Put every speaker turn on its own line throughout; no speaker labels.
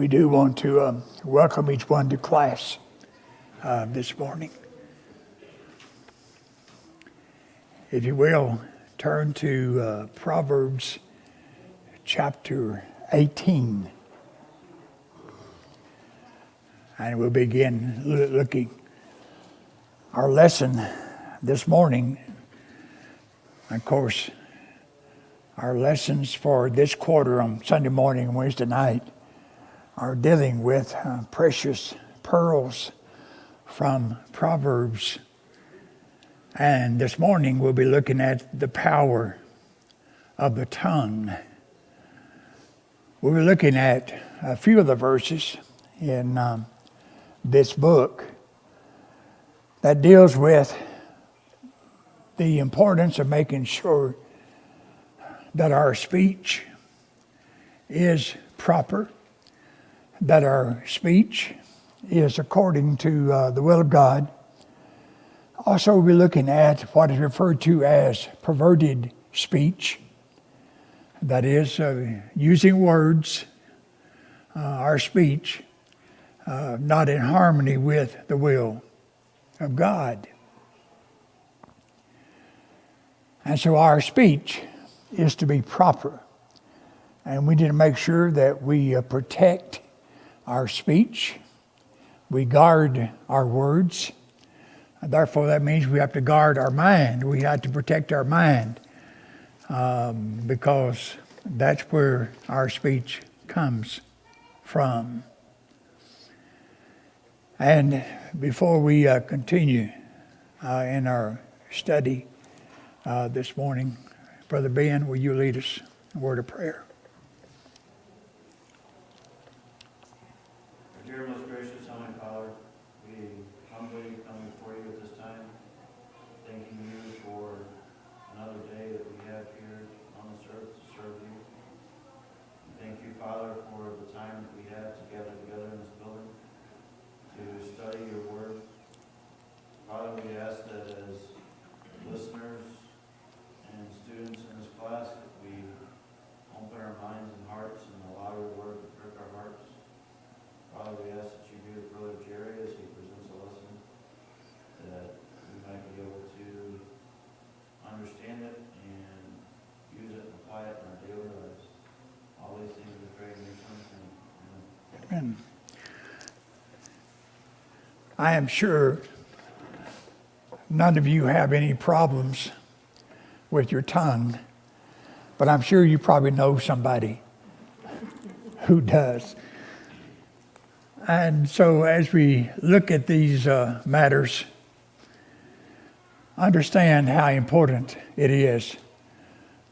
We do want to welcome each one to class this morning. If you will, turn to Proverbs chapter 18. And we'll begin looking. Our lesson this morning, of course, our lessons for this quarter on Sunday morning and Wednesday night are dealing with precious pearls from Proverbs. And this morning we'll be looking at the power of the tongue. We'll be looking at a few of the verses in this book that deals with the importance of making sure that our speech is proper, that our speech is according to the will of God. Also, we'll be looking at what is referred to as perverted speech. That is, using words, our speech, not in harmony with the will of God. And so our speech is to be proper. And we need to make sure that we protect our speech. We guard our words. And therefore, that means we have to guard our mind. We have to protect our mind because that's where our speech comes from. And before we continue in our study this morning, Brother Ben, will you lead us in a word of prayer?
Dear most gracious Heavenly Father, we humbly come before you at this time, thanking you for another day that we have here on this earth to serve you. Thank you, Father, for the time that we have together in this building to study your word. Father, we ask that as listeners and students in this class that we open our minds and hearts and allow your word to prick our hearts. Father, we ask that you be with Brother Jerry as he presents a lesson, that we might be able to understand it and use it and apply it in our daily lives. All these things we pray in your Son's name. Amen.
Amen. I am sure none of you have any problems with your tongue, but I'm sure you probably know somebody who does. And so as we look at these matters, understand how important it is,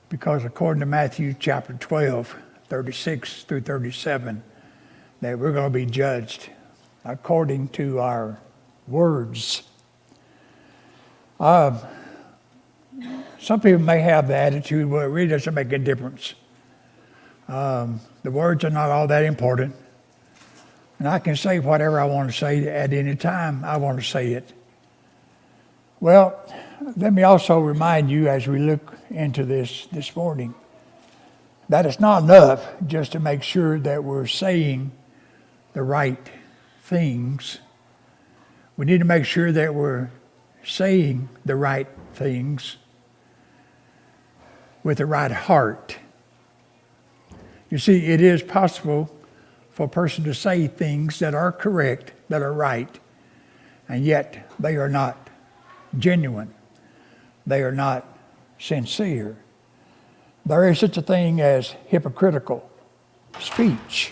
because according to Matthew chapter 12, 36 through 37, that we're going to be judged according to our words. Some people may have the attitude, well, it really doesn't make a difference. The words are not all that important. And I can say whatever I want to say at any time I want to say it. Well, let me also remind you as we look into this morning, that it's not enough just to make sure that we're saying the right things. We need to make sure that we're saying the right things with the right heart. You see, it is possible for a person to say things that are correct, that are right, and yet they are not genuine. They are not sincere. There is such a thing as hypocritical speech.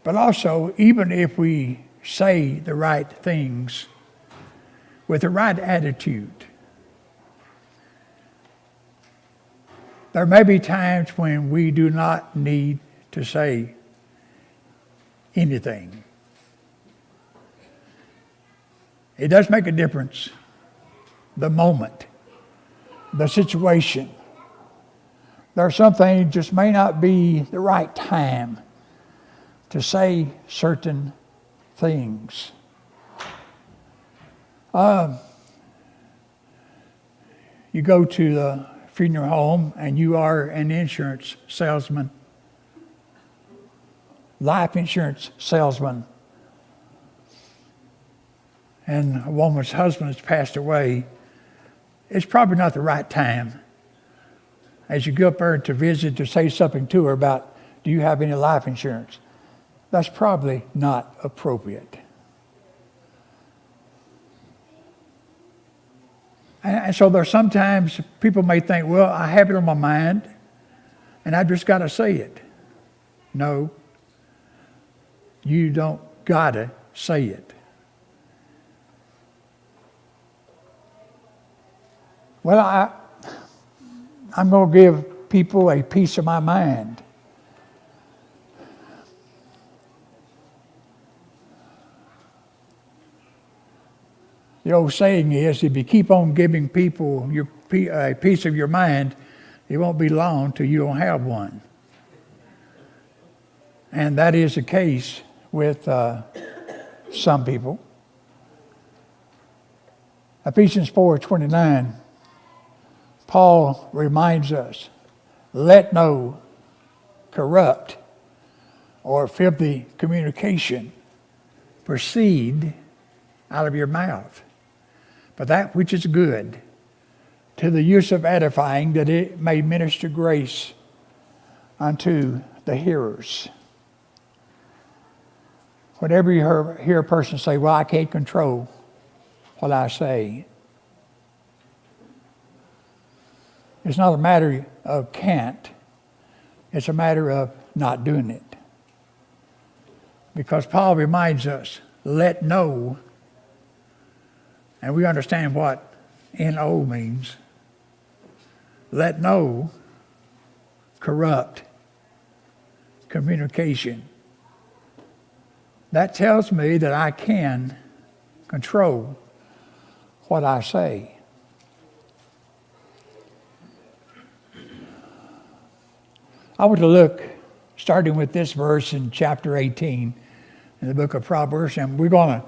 But also, even if we say the right things with the right attitude, there may be times when we do not need to say anything. It does make a difference, the moment, the situation. There are some things just may not be the right time to say certain things. You go to the funeral home and you are an insurance salesman. life insurance salesman, and a woman's husband has passed away, it's probably not the right time as you go up there to visit to say something to her about, do you have any life insurance? That's probably not appropriate. And so there's sometimes people may think, well, I have it on my mind and I just got to say it. No, you don't got to say it. Well, I'm going to give people a piece of my mind. The old saying is, if you keep on giving people a piece of your mind, it won't be long till you don't have one. And that is the case with some people. Ephesians 4:29, Paul reminds us, let no corrupt or filthy communication proceed out of your mouth, but that which is good, to the use of edifying, that it may minister grace unto the hearers. Whenever you hear a person say, well, I can't control what I say, it's not a matter of can't, it's a matter of not doing it. Because Paul reminds us, let no, and we understand what N-O means, let no corrupt communication. That tells me that I can control what I say. I want to look, starting with this verse in chapter 18 in the book of Proverbs, and we're going to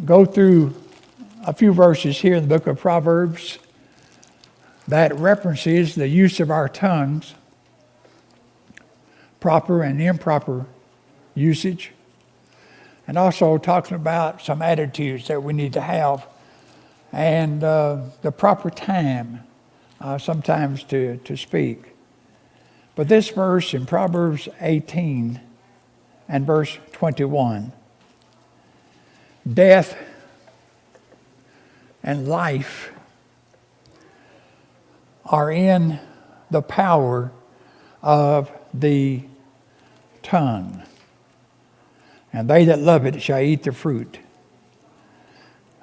go through a few verses here in the book of Proverbs that references the use of our tongues, proper and improper usage, and also talking about some attitudes that we need to have and the proper time sometimes to speak. But this verse in Proverbs 18 and verse 21, death and life are in the power of the tongue, and they that love it shall eat the fruit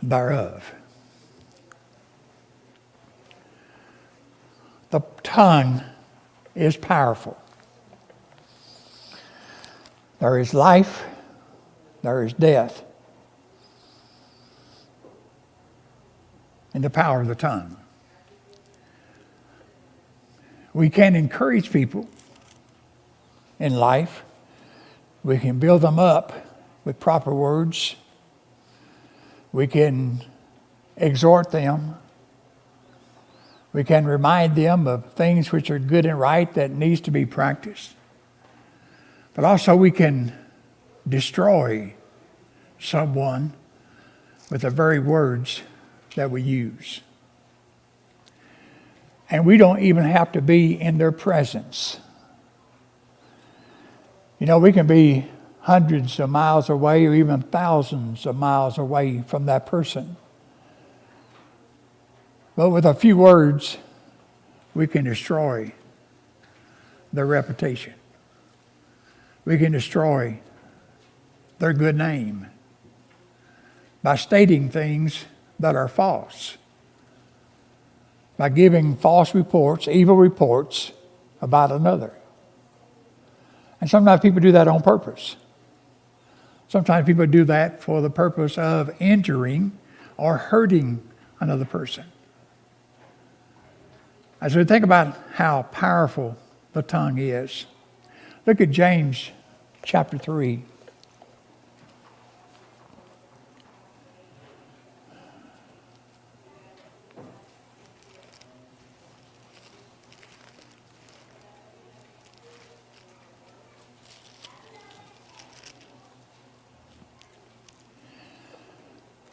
thereof. The tongue is powerful. There is life, there is death in the power of the tongue. We can encourage people in life. We can build them up with proper words. We can exhort them. We can remind them of things which are good and right that needs to be practiced. But also we can destroy someone with the very words that we use. And we don't even have to be in their presence. You know, we can be hundreds of miles away or even thousands of miles away from that person. But with a few words, we can destroy their reputation. We can destroy their good name by stating things that are false, by giving false reports, evil reports about another. And sometimes people do that on purpose. Sometimes people do that for the purpose of injuring or hurting another person. As we think about how powerful the tongue is, look at James chapter 3.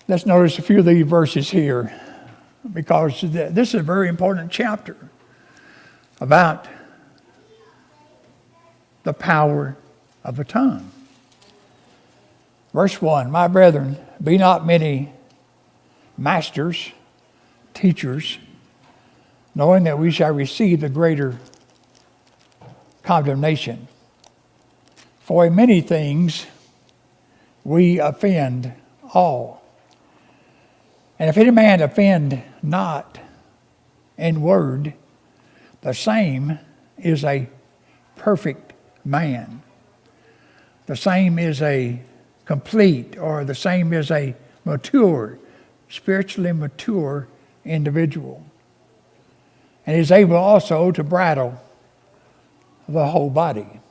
Let's notice a few of these verses here, because this is a very important chapter about the power of the tongue. Verse 1, my brethren, be not many masters, teachers, knowing that we shall receive the greater condemnation. For in many things we offend all. And if any man offend not in word, the same is a perfect man. The same is a complete, or the same is a mature, spiritually mature individual. And is able also to bridle the whole body.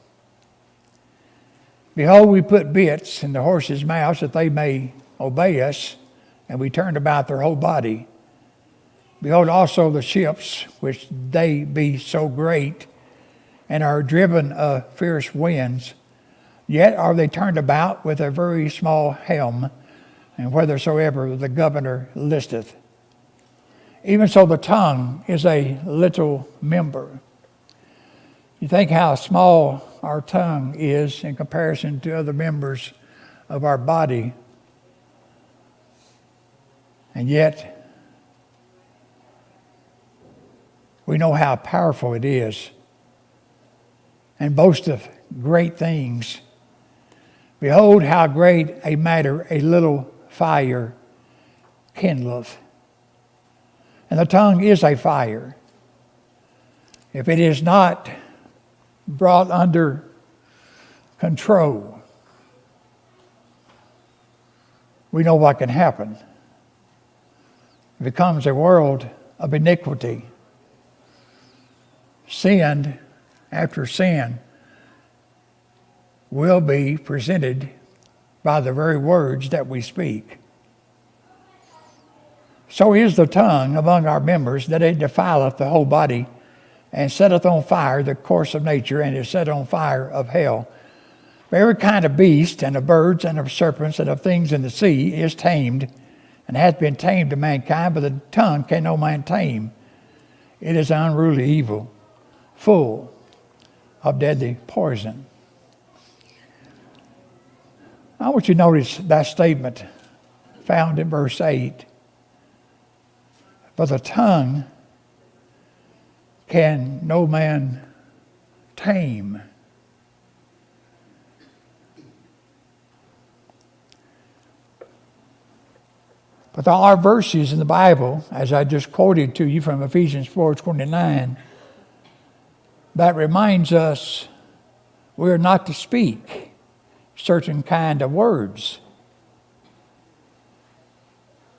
Behold, we put bits in the horses' mouths that they may obey us, and we turned about their whole body. Behold also the ships, which they be so great, and are driven of fierce winds, yet are they turned about with a very small helm, and whithersoever the governor listeth. Even so the tongue is a little member. You think how small our tongue is in comparison to other members of our body, and yet we know how powerful it is, and boasteth great things. Behold, how great a matter a little fire kindleth. And the tongue is a fire. If it is not brought under control, we know what can happen. It becomes a world of iniquity. Sin after sin will be presented by the very words that we speak. So is the tongue among our members, that it defileth the whole body, and setteth on fire the course of nature, and is set on fire of hell. For every kind of beast, and of birds, and of serpents, and of things in the sea is tamed, and hath been tamed to mankind, but the tongue can no man tame. It is an unruly evil, full of deadly poison. I want you to notice that statement found in verse 8. But the tongue can no man tame. But there are verses in the Bible, as I just quoted to you from Ephesians 4:29, that reminds us we are not to speak certain kind of words.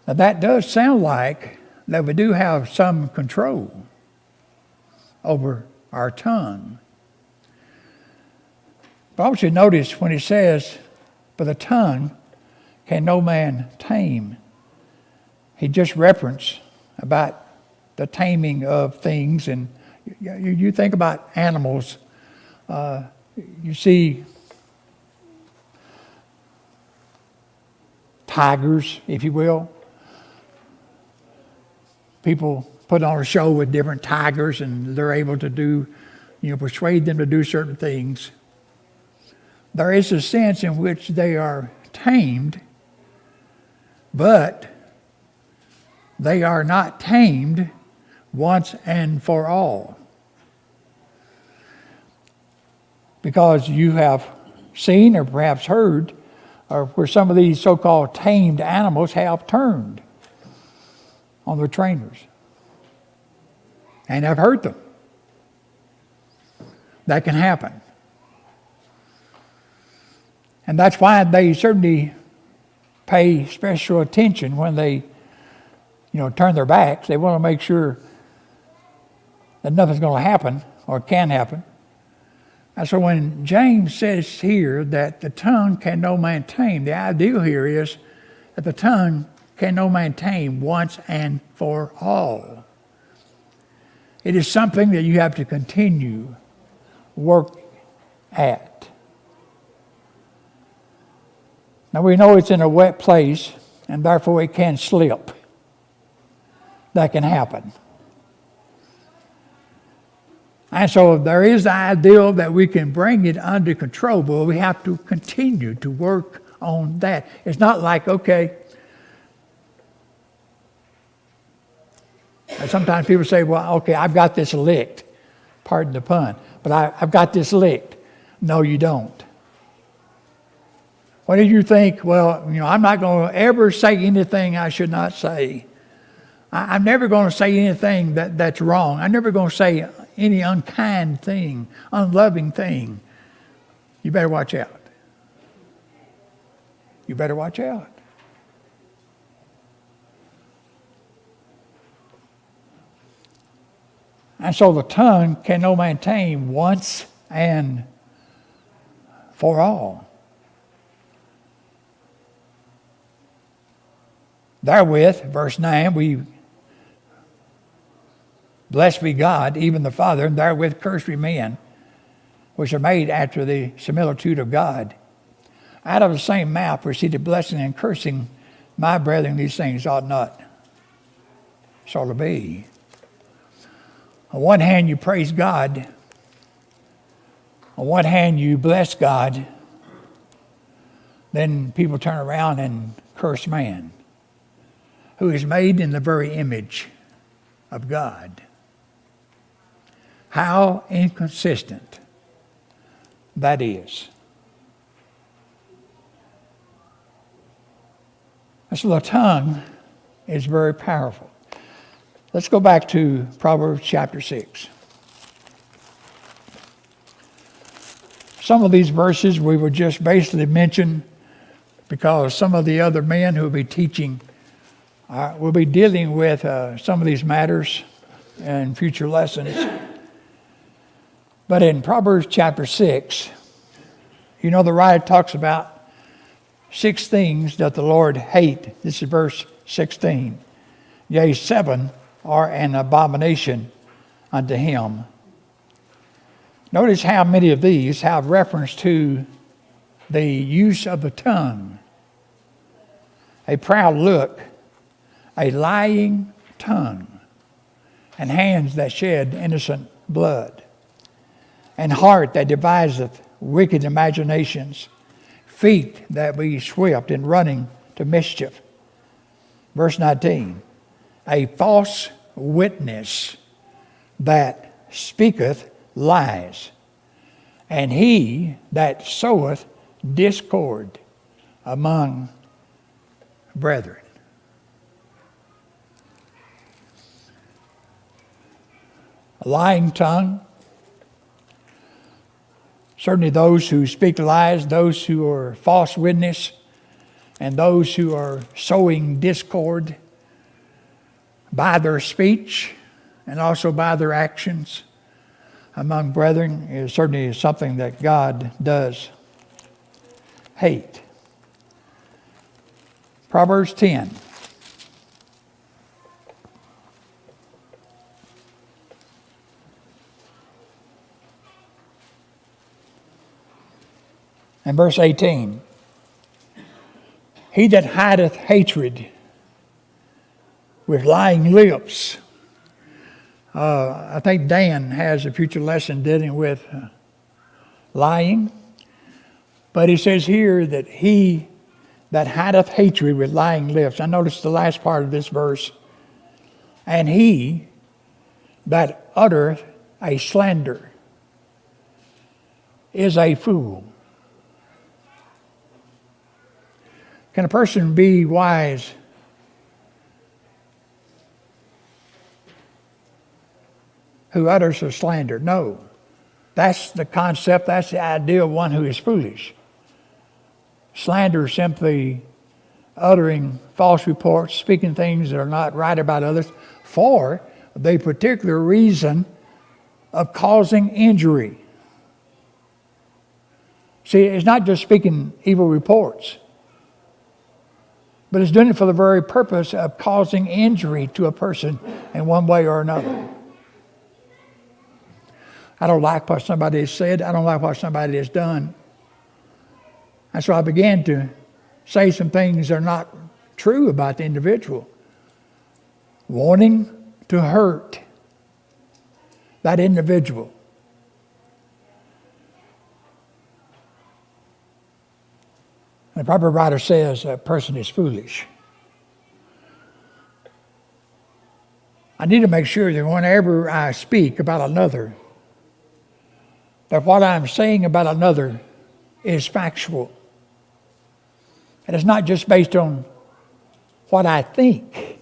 Now that does sound like that we do have some control over our tongue. But I want you to notice when he says, but the tongue can no man tame. He just referenced about the taming of things. And you think about animals. You see tigers, if you will. People put on a show with different tigers, and they're able to persuade them to do certain things. There is a sense in which they are tamed, but they are not tamed once and for all. Because you have seen or perhaps heard where some of these so-called tamed animals have turned on their trainers and have hurt them. That can happen. And that's why they certainly pay special attention when they, turn their backs. They want to make sure that nothing's going to happen or can happen. And so when James says here that the tongue can no man tame, the idea here is that the tongue can no man tame once and for all. It is something that you have to continue work at. Now we know it's in a wet place and therefore it can slip. That can happen. And so there is the ideal that we can bring it under control, but we have to continue to work on that. It's not like, okay, and sometimes people say, well, okay, I've got this licked. Pardon the pun. But I've got this licked. No, you don't. What did you think? Well, I'm not going to ever say anything I should not say. I'm never going to say anything that's wrong. I'm never going to say any unkind thing, unloving thing. You better watch out. You better watch out. And so the tongue can no man tame once and for all. Therewith, verse 9, we blessed be God, even the Father, and therewith cursed we men, which are made after the similitude of God. Out of the same mouth proceeded blessing and cursing. My brethren, these things ought not so to be. On one hand, you praise God. On one hand, you bless God. Then people turn around and curse man, who is made in the very image of God. How inconsistent that is. So the tongue is very powerful. Let's go back to Proverbs chapter 6. Some of these verses we would just basically mention because some of the other men who will be teaching will be dealing with some of these matters in future lessons. But in Proverbs chapter 6, the writer talks about 6 things that the Lord hate. This is verse 16. Yea, 7 are an abomination unto him. Notice how many of these have reference to the use of the tongue. A proud look, a lying tongue, and hands that shed innocent blood, and heart that deviseth wicked imaginations, feet that be swift in running to mischief. Verse 19, a false witness that speaketh lies, and he that soweth discord among brethren. A lying tongue. Certainly those who speak lies, those who are false witness, and those who are sowing discord by their speech and also by their actions among brethren is certainly something that God does hate. Proverbs 10. And verse 18. He that hideth hatred with lying lips. I think Dan has a future lesson dealing with lying. But he says here that he that hideth hatred with lying lips. I noticed the last part of this verse. And he that uttereth a slander is a fool. Can a person be wise who utters a slander? No. That's the concept, that's the idea of one who is foolish. Slander is simply uttering false reports, speaking things that are not right about others for the particular reason of causing injury. See, it's not just speaking evil reports, but it's doing it for the very purpose of causing injury to a person in one way or another. I don't like what somebody has said. I don't like what somebody has done. And so I began to say some things that are not true about the individual, wanting to hurt that individual. The proper writer says a person is foolish. I need to make sure that whenever I speak about another, that what I'm saying about another is factual. And it's not just based on what I think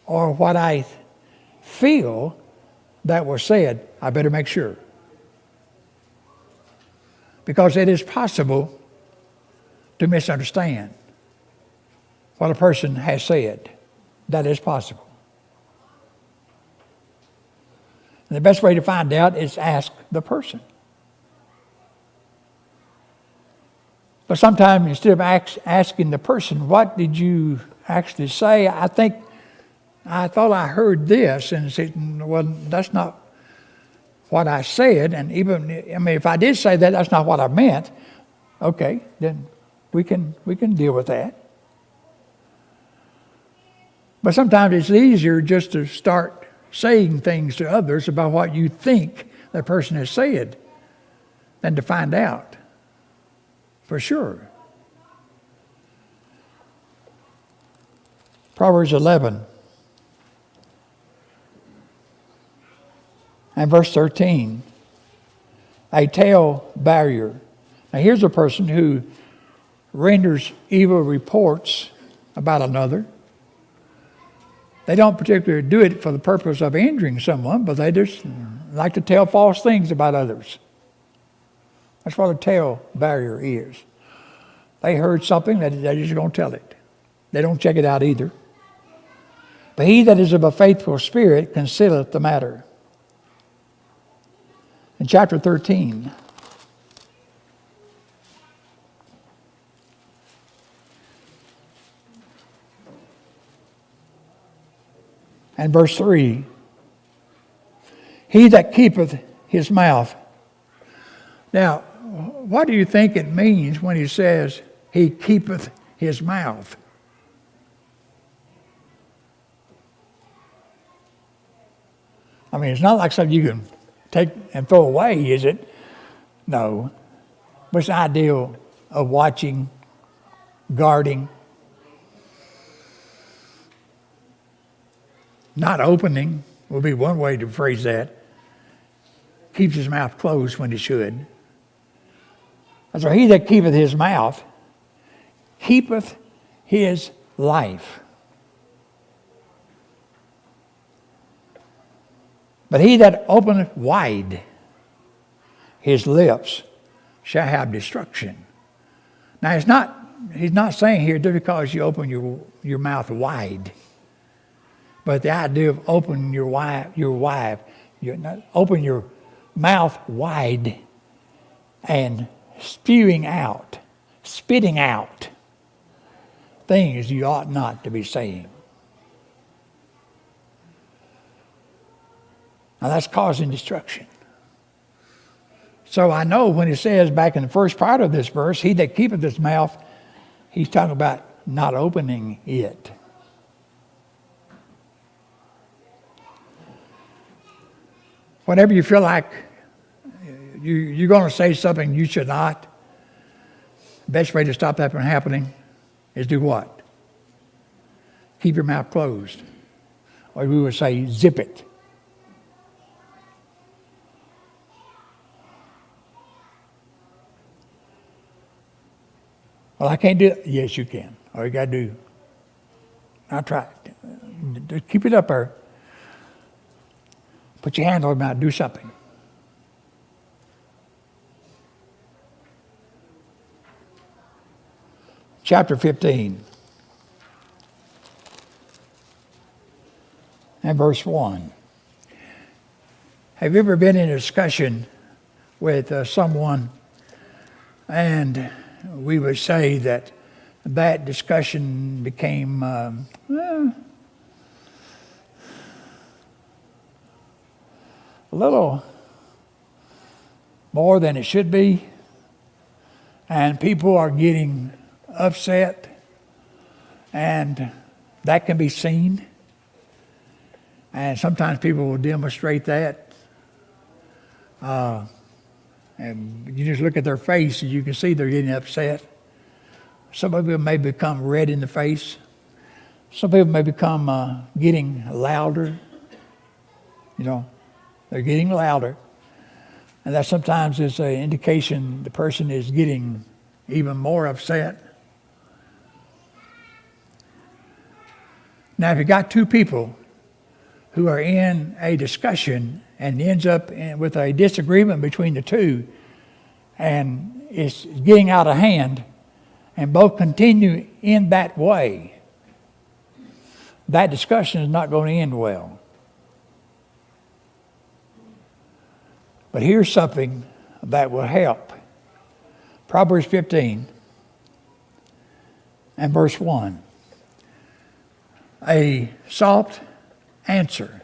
or what I feel that was said. I better make sure. Because it is possible to misunderstand what a person has said. That is possible. And the best way to find out is ask the person. But sometimes instead of asking the person, what did you actually say? I thought I heard this, and said, well, that's not what I said. And even, if I did say that, that's not what I meant. Okay, then we can deal with that. But sometimes it's easier just to start saying things to others about what you think that person has said than to find out for sure. Proverbs 11 and verse 13. A tale barrier. Now here's a person who renders evil reports about another. They don't particularly do it for the purpose of injuring someone, but they just like to tell false things about others. That's what a tale barrier is. They heard something, they're just going to tell it. They don't check it out either. But he that is of a faithful spirit concealeth the matter. In chapter 13, and verse 3, he that keepeth his mouth. Now, what do you think it means when he says he keepeth his mouth? I mean, it's not like something you can take and throw away, is it? No. What's the ideal of watching, guarding, not opening will be one way to phrase that. Keeps his mouth closed when he should. So he that keepeth his mouth keepeth his life. But he that openeth wide his lips shall have destruction. Now he's not saying here just because you open your mouth wide. But the idea of opening open your mouth wide and spitting out things you ought not to be saying. Now that's causing destruction. So I know when it says back in the first part of this verse, he that keepeth his mouth, he's talking about not opening it. Whenever you feel like you're going to say something you should not, the best way to stop that from happening is do what? Keep your mouth closed. Or we would say zip it. Well, I can't do it. Yes, you can. All you got to do, I'll try it. Just keep it up there. Put your hand on your mouth, do something. Chapter 15 and verse 1. Have you ever been in a discussion with someone and we would say that discussion became a little more than it should be, and people are getting upset And that can be seen. And sometimes people will demonstrate that. And you just look at their face and you can see they're getting upset. Some people may become red in the face. Some people may become getting louder. They're getting louder. And that sometimes is an indication the person is getting even more upset. Now, if you got two people who are in a discussion and ends up with a disagreement between the two, and it's getting out of hand, and both continue in that way, that discussion is not going to end well. But here's something that will help. Proverbs 15 and verse 1. A soft answer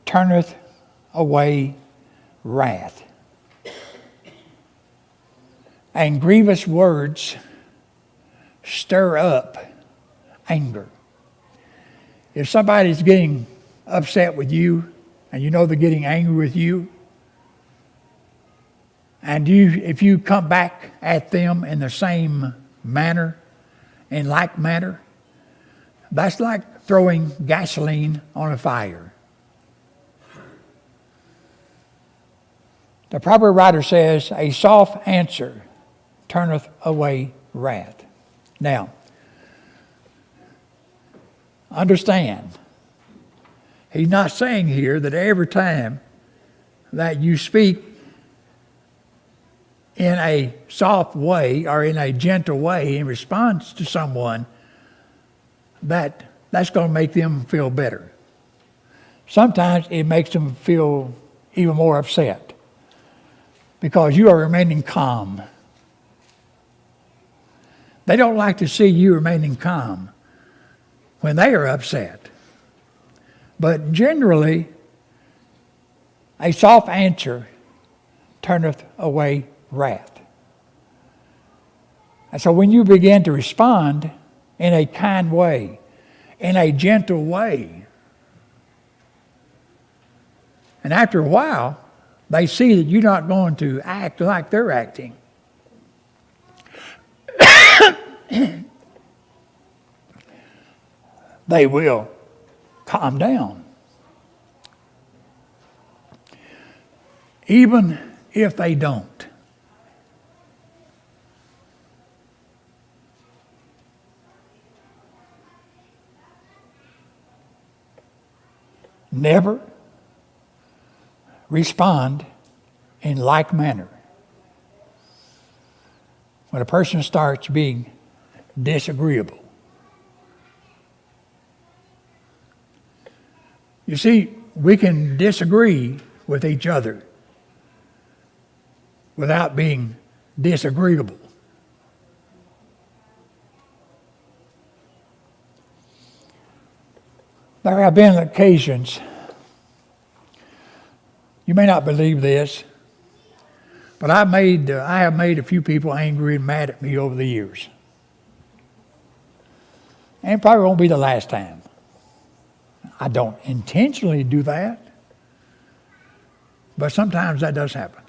turneth away wrath, and grievous words stir up anger. If somebody's getting upset with you, and you know they're getting angry with you, and if you come back at them in the same manner, in like manner, that's like throwing gasoline on a fire. The proper writer says, a soft answer turneth away wrath. Now, understand, he's not saying here that every time that you speak in a soft way or in a gentle way in response to someone, that's going to make them feel better. Sometimes it makes them feel even more upset because you are remaining calm. They don't like to see you remaining calm when they are upset. But generally, a soft answer turneth away wrath. And so when you begin to respond in a kind way, in a gentle way, and after a while, they see that you're not going to act like they're acting. They will calm down. Even if they don't. Never respond in like manner. When a person starts being disagreeable. You see, we can disagree with each other without being disagreeable. There have been occasions, you may not believe this, but I have made a few people angry and mad at me over the years. And it probably won't be the last time. I don't intentionally do that, but sometimes that does happen.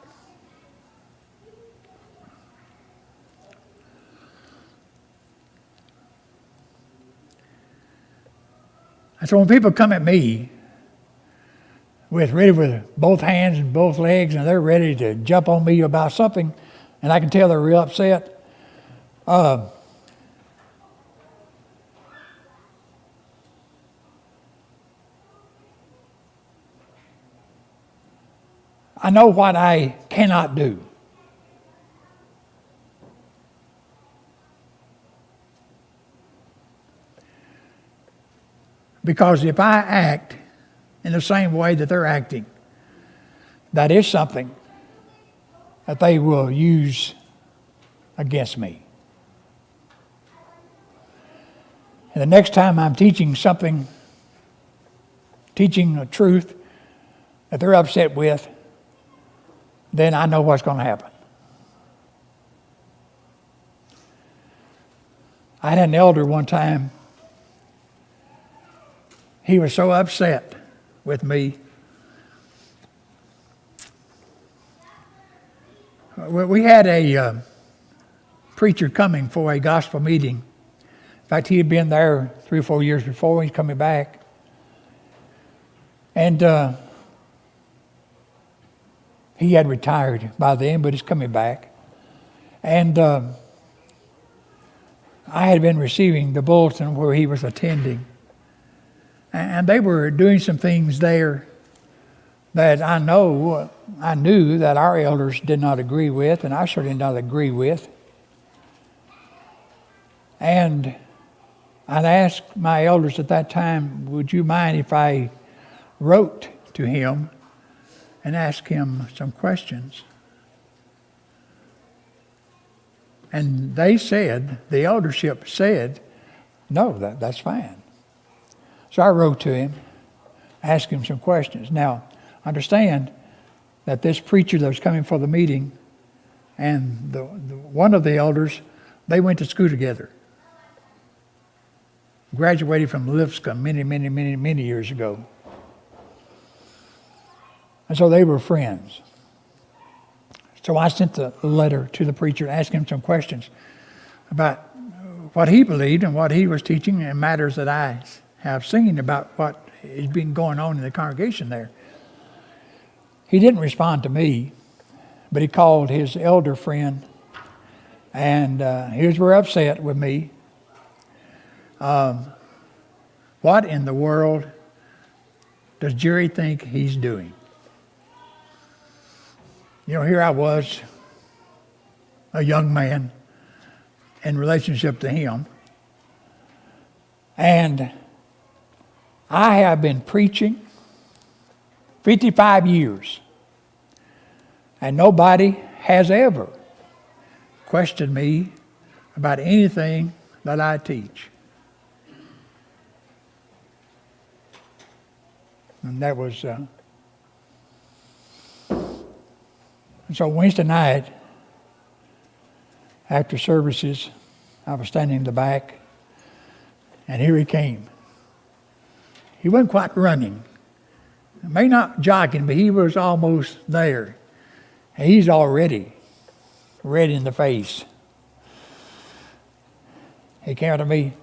And so when people come at me ready with both hands and both legs, and they're ready to jump on me about something, and I can tell they're real upset, I know what I cannot do. Because if I act in the same way that they're acting, that is something that they will use against me. And the next time I'm teaching something, teaching a truth that they're upset with, then I know what's going to happen. I had an elder one time. He was so upset with me. We had a preacher coming for a gospel meeting. In fact, he had been there 3 or 4 years before. He's coming back. And he had retired by then, but he's coming back. And I had been receiving the bulletin where he was attending. And they were doing some things there that I knew that our elders did not agree with, and I certainly did not agree with. And I'd asked my elders at that time, would you mind if I wrote to him and asked him some questions? And they said, the eldership said, no, that's fine. So I wrote to him, asked him some questions. Now, understand that this preacher that was coming for the meeting and one of the elders, they went to school together. Graduated from Lipscomb many years ago. And so they were friends. So I sent a letter to the preacher asking him some questions about what he believed and what he was teaching and matters that I have seen about what has been going on in the congregation there. He didn't respond to me, but he called his elder friend, and he was very upset with me. What in the world does Jerry think he's doing? You know, here I was, a young man in relationship to him, and I have been preaching 55 years, and nobody has ever questioned me about anything that I teach. And that was... And so Wednesday night, after services, I was standing in the back, and here he came. He wasn't quite running. Maybe not jogging, but he was almost there. And he's already red in the face. He came up to me,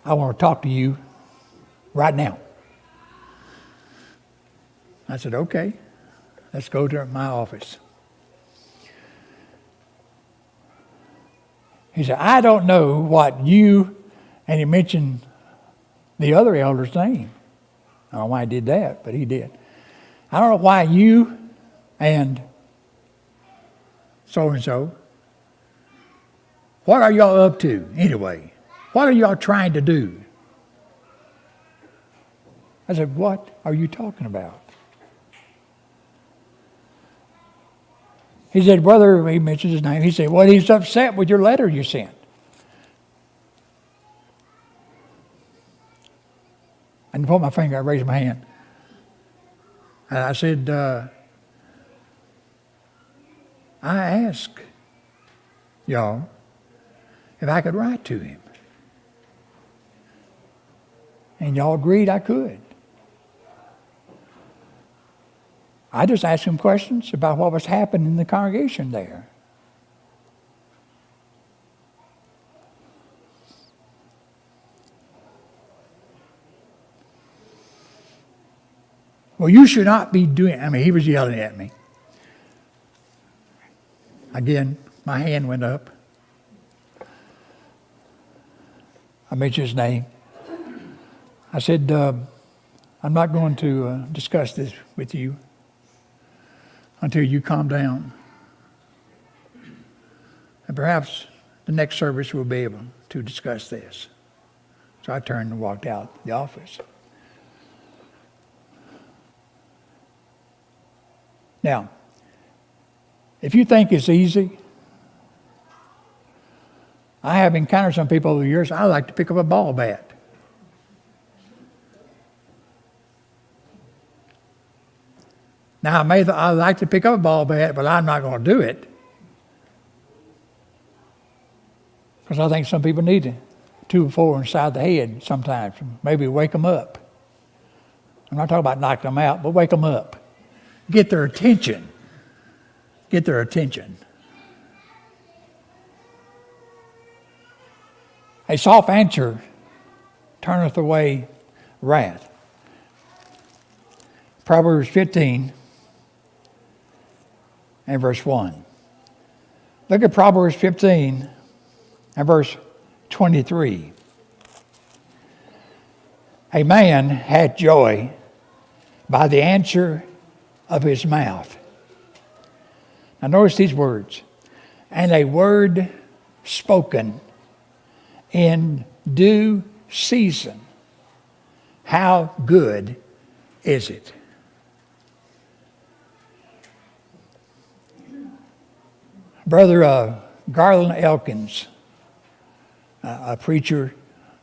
I want to talk to you right now. I said, okay, let's go to my office. He said, I don't know what you, and he mentioned the other elder's name. I don't know why he did that, but he did. I don't know why you and so-and-so, what are y'all up to anyway? What are y'all trying to do? I said, what are you talking about? He said, brother, he mentioned his name. He said, well, he's upset with your letter you sent. I didn't put my finger, I raised my hand. And I said, I asked y'all if I could write to him. And y'all agreed I could. I just asked him questions about what was happening in the congregation there. Well, you should not be doing, he was yelling at me. Again, my hand went up. I mentioned his name. I said, I'm not going to discuss this with you until you calm down. And perhaps the next service we'll be able to discuss this. So I turned and walked out the office. Now, if you think it's easy, I have encountered some people over the years, I like to pick up a ball bat. Now, I like to pick up a ball bat, but I'm not going to do it. Because I think some people need to 2 or 4 inside the head sometimes. Maybe wake them up. I'm not talking about knocking them out, but wake them up. Get their attention. Get their attention. A soft answer turneth away wrath. Proverbs 15 and verse 1. Look at Proverbs 15 and verse 23. A man hath joy by the answer of his mouth. Now notice these words. And a word spoken in due season. How good is it? Brother Garland Elkins, a preacher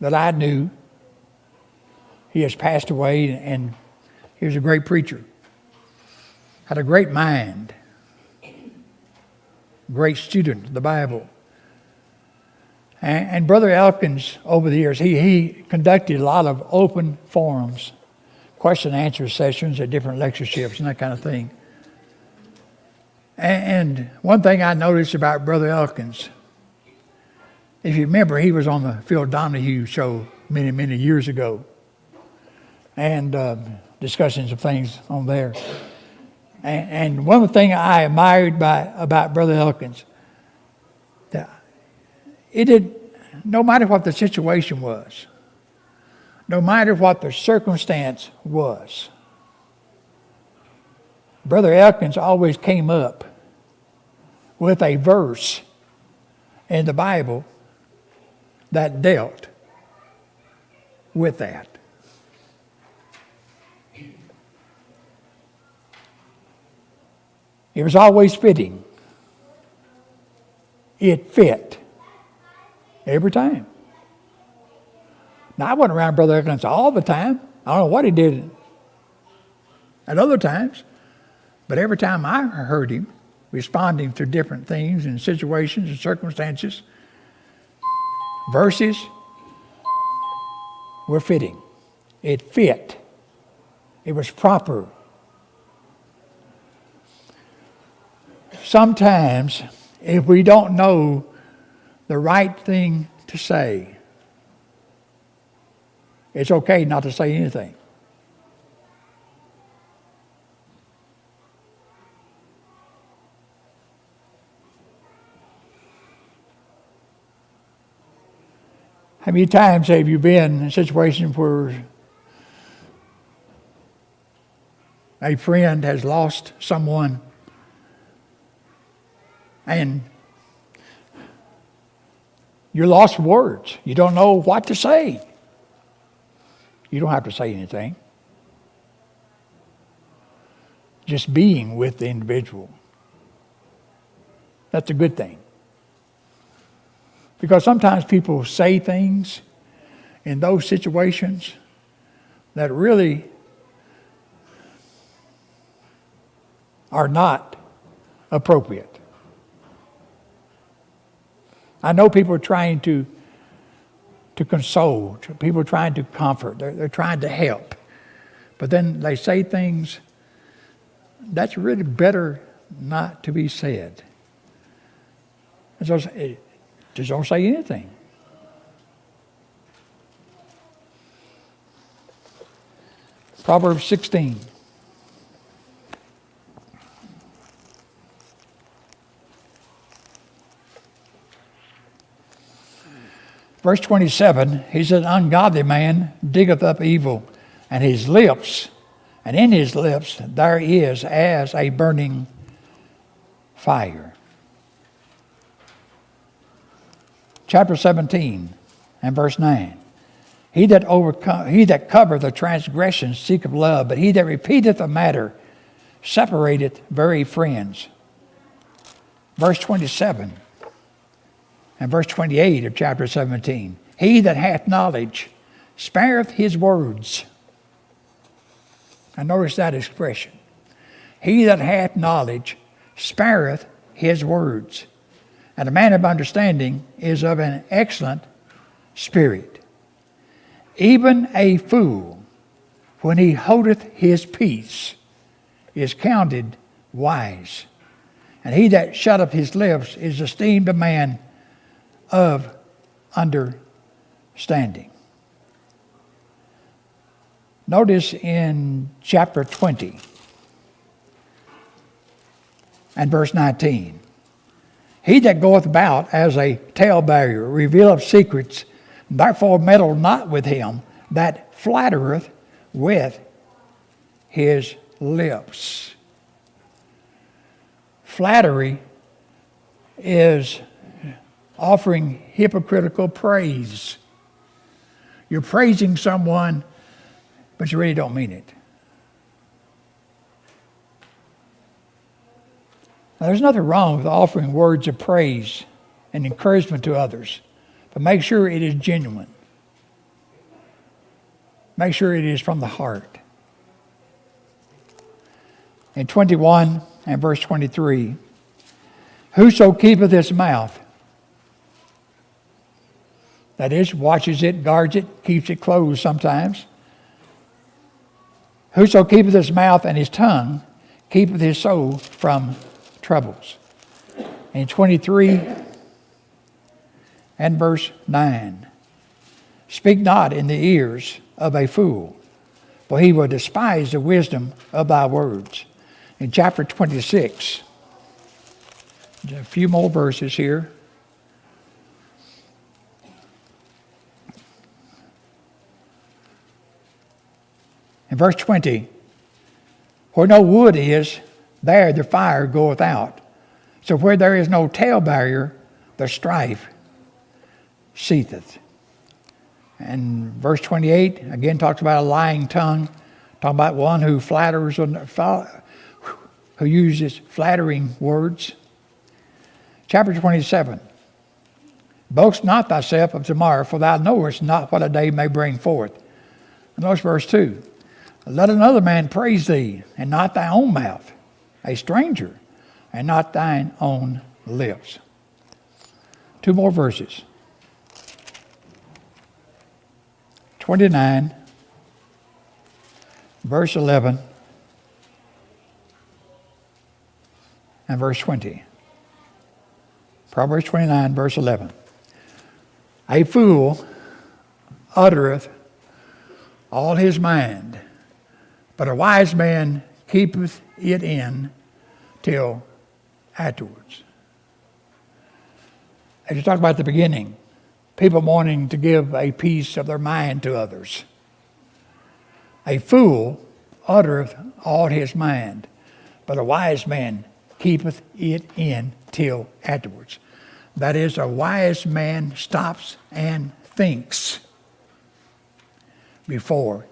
that I knew, he has passed away, and he was a great preacher. Had a great mind. Great student of the Bible. And Brother Elkins, over the years, he conducted a lot of open forums, question and answer sessions at different lectureships and that kind of thing. And one thing I noticed about Brother Elkins, if you remember, he was on the Phil Donahue show many, many years ago, and discussing some things on there. And one thing I admired about Brother Elkins, that no matter what the situation was, no matter what the circumstance was, Brother Elkins always came up with a verse in the Bible that dealt with that. It was always fitting. It fit every time. Now, I wasn't around Brother Elkins all the time. I don't know what he did at other times. But every time I heard him responding to different things and situations and circumstances, verses were fitting. It fit. It was proper. Sometimes, if we don't know the right thing to say, it's okay not to say anything. How many times have you been in situations where a friend has lost someone and you're lost for words? You don't know what to say. You don't have to say anything. Just being with the individual. That's a good thing. Because sometimes people say things in those situations that really are not appropriate. I know people are trying to console, people are trying to comfort, they're trying to help. But then they say things that's really better not to be said. And so just don't say anything. Proverbs 16. Verse 27, he said, an ungodly man diggeth up evil, and in his lips there is as a burning fire. Chapter 17 and verse 9. He that covereth the transgression seeketh love, but he that repeateth a matter separateth very friends. Verse 27 and verse 28 of chapter 17. He that hath knowledge spareth his words. And notice that expression. He that hath knowledge spareth his words. And a man of understanding is of an excellent spirit. Even a fool, when he holdeth his peace, is counted wise. And he that shutteth his lips is esteemed a man of understanding. Notice in chapter 20 and verse 19. He that goeth about as a talebearer revealeth secrets, therefore meddle not with him that flattereth with his lips. Flattery is offering hypocritical praise. You're praising someone, but you really don't mean it. Now, there's nothing wrong with offering words of praise and encouragement to others, but make sure it is genuine. Make sure it is from the heart. In 21 and verse 23, whoso keepeth his mouth, that is, watches it, guards it, keeps it closed sometimes. Whoso keepeth his mouth and his tongue, keepeth his soul from troubles. In 23 and verse 9, speak not in the ears of a fool, for he will despise the wisdom of thy words. In chapter 26, a few more verses here. In verse 20, where no wood is, there the fire goeth out. So where there is no talebearer, the strife ceaseth. And verse 28, again talks about a lying tongue, talking about one who flatters, who uses flattering words. Chapter 27, boast not thyself of tomorrow, for thou knowest not what a day may bring forth. And notice verse 2, let another man praise thee, and not thy own mouth, a stranger, and not thine own lips. Two more verses. 29, verse 11, and verse 20. Proverbs 29, verse 11. A fool uttereth all his mind, but a wise man keepeth it in till afterwards. As you talked about at the beginning, people wanting to give a piece of their mind to others. A fool uttereth all his mind, but a wise man keepeth it in till afterwards. That is, a wise man stops and thinks before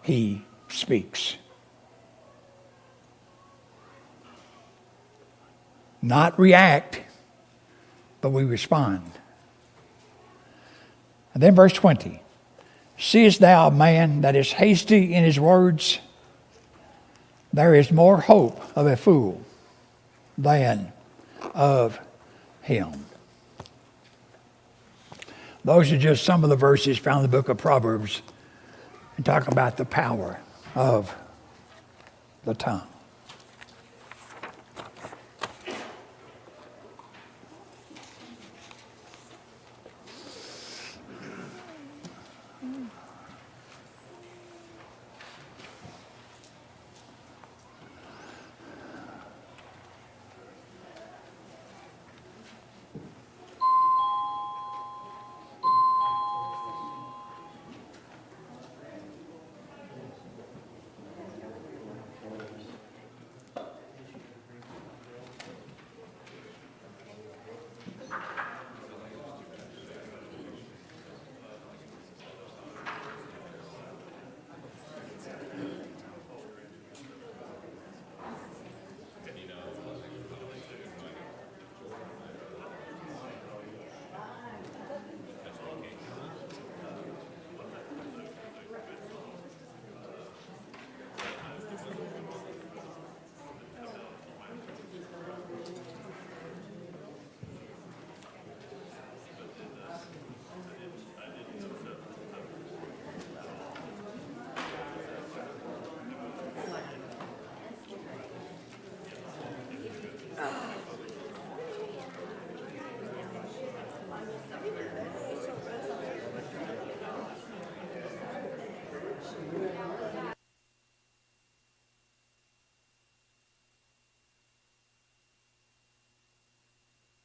he speaks. Not react, but we respond. And then verse 20. Seest thou a man that is hasty in his words? There is more hope of a fool than of him. Those are just some of the verses found in the book of Proverbs and talk about the power of the tongue.